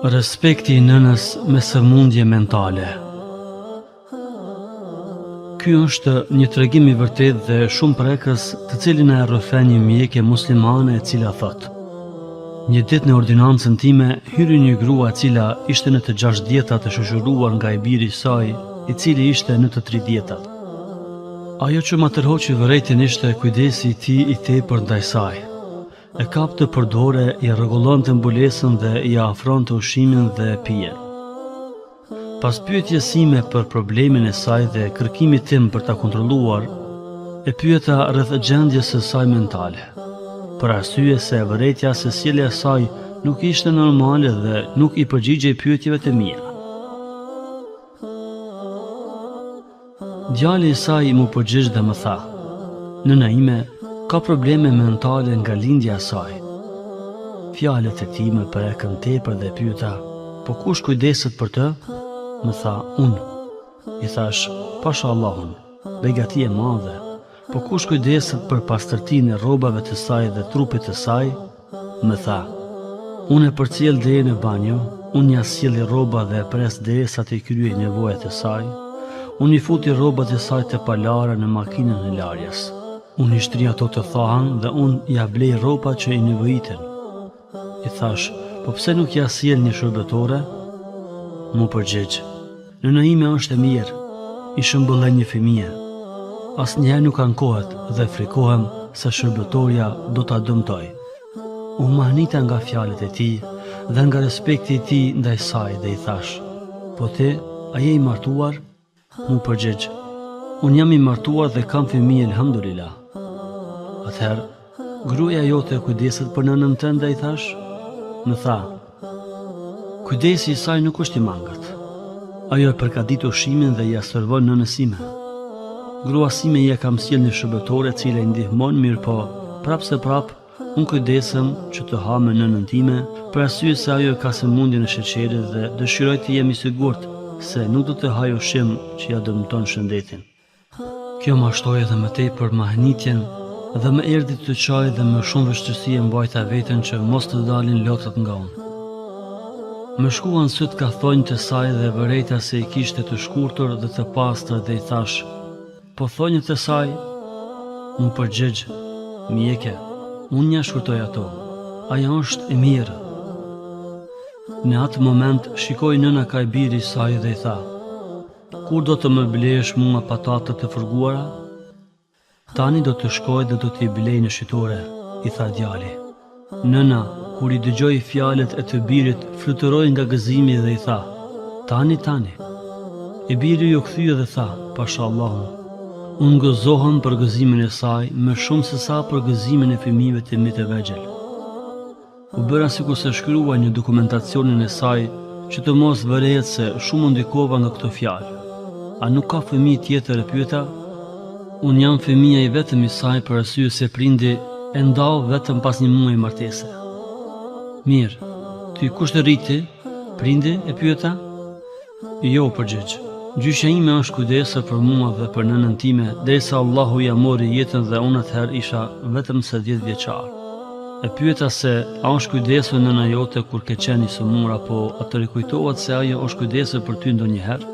Respekti i nënës me sëmundje mentale. Ky është një tregim i vërtet dhe shumë prekës, të cilin e rrëfen një mjekë muslimane e cila thotë: një ditë në ordinancën time hyri një grua e cila ishte në të 60-tat e shoqëruar nga i biri i saj, i cili ishte në të 30-tat. Ajo që ma tërhoqi vërejtin ishte kujdesi i tij i tepërt ndaj saj. E kapte për dorë, i rregullonte mbulesën dhe i afronte ushqimin dhe pijen. Pas pyetjes sime për problemin e saj dhe kërkimit tim për ta kontrolluar, e pyeta rreth gjendjes së saj mentale, për arsye se vërejtja se sjellja e saj nuk ishte normale dhe nuk i përgjigjej pyetjeve të mia. Djali i saj mu përgjigj dhe më tha: "Nëna ime ka probleme mentale nga lindja e saj." Fjalët e tij më prekën tepër dhe pyeta: "Po kush kujdeset për të?" Më tha: "Unë." I thash: "Pasha Allahun, begati e madhe. Po kush kujdeset për pastërtinë e rrobave të saj dhe trupit të saj?" Më tha: "Unë e përcjell deri në banjo, unë ja sjelli rroba dhe e pres derisa të kryej nevojat e saj. Unë i futi rrobat e saj të palara në makinën e larjes. Unë i shtri ato të thahen dhe unë ja blej rroba që i nevojiten." I thash: "Po pse nuk ja sjell një shërbëtore?" Mu përgjigj: "Nëna ime është e mirë, i shëmbëlloj një fëmijë. Asnjëherë nuk ankohet dhe frikohem se shërbëtorja do ta dëmtoj." U mahnita nga fjalët e tij dhe nga respekti i tij ndaj saj dhe i thash: "Po ti, a je i martuar?" Mu përgjigj: "Unë jam i martuar dhe kam fëmijë, elhamdulillah." Atëherë, gruaja jote kujdeset për nënën tënde, i thash. Më tha: "Kujdesi i saj nuk është i mangët. Ajo e përgadit ushqimin dhe ja servon nënës sime. Grua sime ja kam sjell një shërbëtore e cila i ndihmon, mirë po, prap se prap, unë kujdesem që të ha me nënën time, për arsye se ajo ka sëmundjen e sheqerit dhe dëshiroj të jem i sigurt se nuk do të haj ushqim që ja dëmton shëndetin." Kjo ma shtoi edhe më tepër mahnitjen dhe më erdhi të çaj dhe më shumë vështirësi e mbajta veten që mos të dalin lotët nga unë. Më shkuan syt ka thonjë të saj dhe vërejta se i kishte të shkurtër dhe të pastër dhe i thash: "Po thonjët e saj?" Mu përgjigj: "Mjeke, unë ja shkurtoj ato. Aja është e mirë." Në atë moment shikoi nëna ka i biri i saj dhe i tha: "Kur do të më blesh mua patate të fërguara?" "Tani do të shkoj dhe do t'i blej në shitore," i tha djali. Nëna, kur i dëgjoi fjalët e të birit, fluturoi nga gëzimi dhe i tha: Tani. I biri ju kthye dhe tha: "Pasha Allahun, unë gëzohem për gëzimin e saj më shumë se sa për gëzimin e fëmijëve të mi të vegjël." U bëra sikur se shkrua një dokumentacionin e saj që të mos vërehet se shumë u ndikova nga këto fjalë. "A nuk ka fëmijë tjetër?" e pyeta. "Unë jam fëmija i vetëm i saj për arsye se prindi e ndau vetëm pas një muaji martese." "Mirë, ty kush të rriti? Prindi?" e pyeta. "Jo," përgjigj. "Gjyshja ime është kujdesur për mua dhe për nënën time derisa Allahu ja mori jetën dhe unë atëherë isha vetëm se 10 vjeçar." E pyeta se a është kujdesur nëna jote kur ke qenë i sëmur, apo atë rikujtohet se ajo është kujdesur për ty ndonjëherë?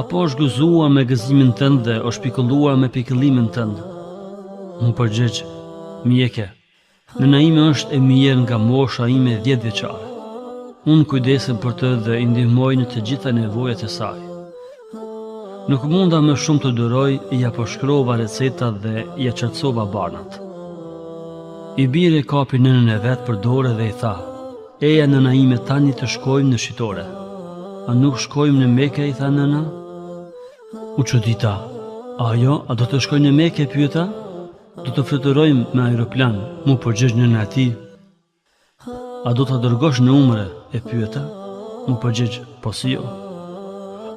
Apo është gëzuar me gëzimin tënd dhe është pikëlluar me pikëllimin tënd? Më përgjigj: "Mjeke, nëna ime është e mirë nga mosha ime 10 vjeçare. Unë kujdesem për të dhe i ndihmoj në të gjitha nevojat e saj. Nuk munda më shumë të duroj, ja përshkrova recetat dhe ja qartësova barnat." I biri kapi nënën e vet për dorë dhe i tha: "Eja nëna ime, tani të shkojmë në shitore." "A nuk shkojmë në Mekë?" i tha nëna. U çudita. "Ajo, a do të shkojmë në Mekë?" pyeta. "Do të fluturojmë me aeroplan," mu përgjigj nëna e tij. "A do ta dërgosh në umre?" e pyeta. Mu përgjigj: "Po si jo."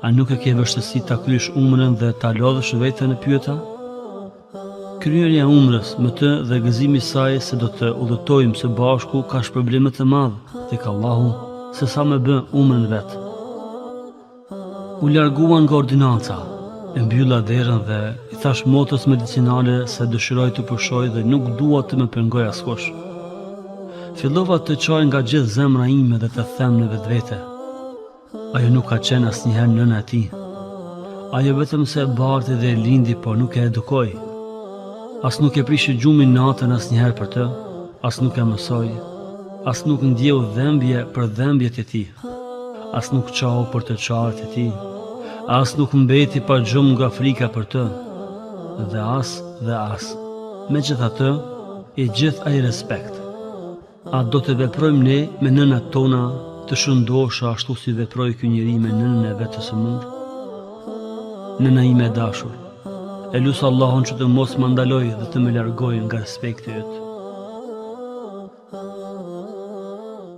"A nuk e ke vështirësi ta kryesh umrën dhe ta lodhësh veten?" e pyeta. Kryerja e umrës me të dhe gëzimi i saj se do të udhëtojmë së bashku ka shpërblime të madh tek Allahu se sa më bë umrën vet. U larguan nga ordinanca, e mbylla derën dhe i thash motës medicinale se dëshiroj të pushoj dhe nuk dua të më pengoj askush. Fillova të çoj nga gjithë zemra ime dhe të them në vetvete. Ajo nuk ka qenë asnjëherë nëna e tij. Ajo vetëm se e barti dhe e lindi, por nuk e edukoi. As nuk e prishi gjumin natën asnjëherë për të, as nuk e mësoi, as nuk ndjeu dhembje për dhembjet e tij, as nuk çau për të çarët e tij, as nuk mbeti pa gjumë nga frika për të, dhe as. Megjithatë, i gjithë ai respekt. A do të veprojmë ne me nënat tona të shëndosha ashtu si veproi ky njeri me nënën e vet të sëmur? Nëna ime e dashur, e lut Allahun që të mos më ndaloj dhe të më largoj nga respekti yt.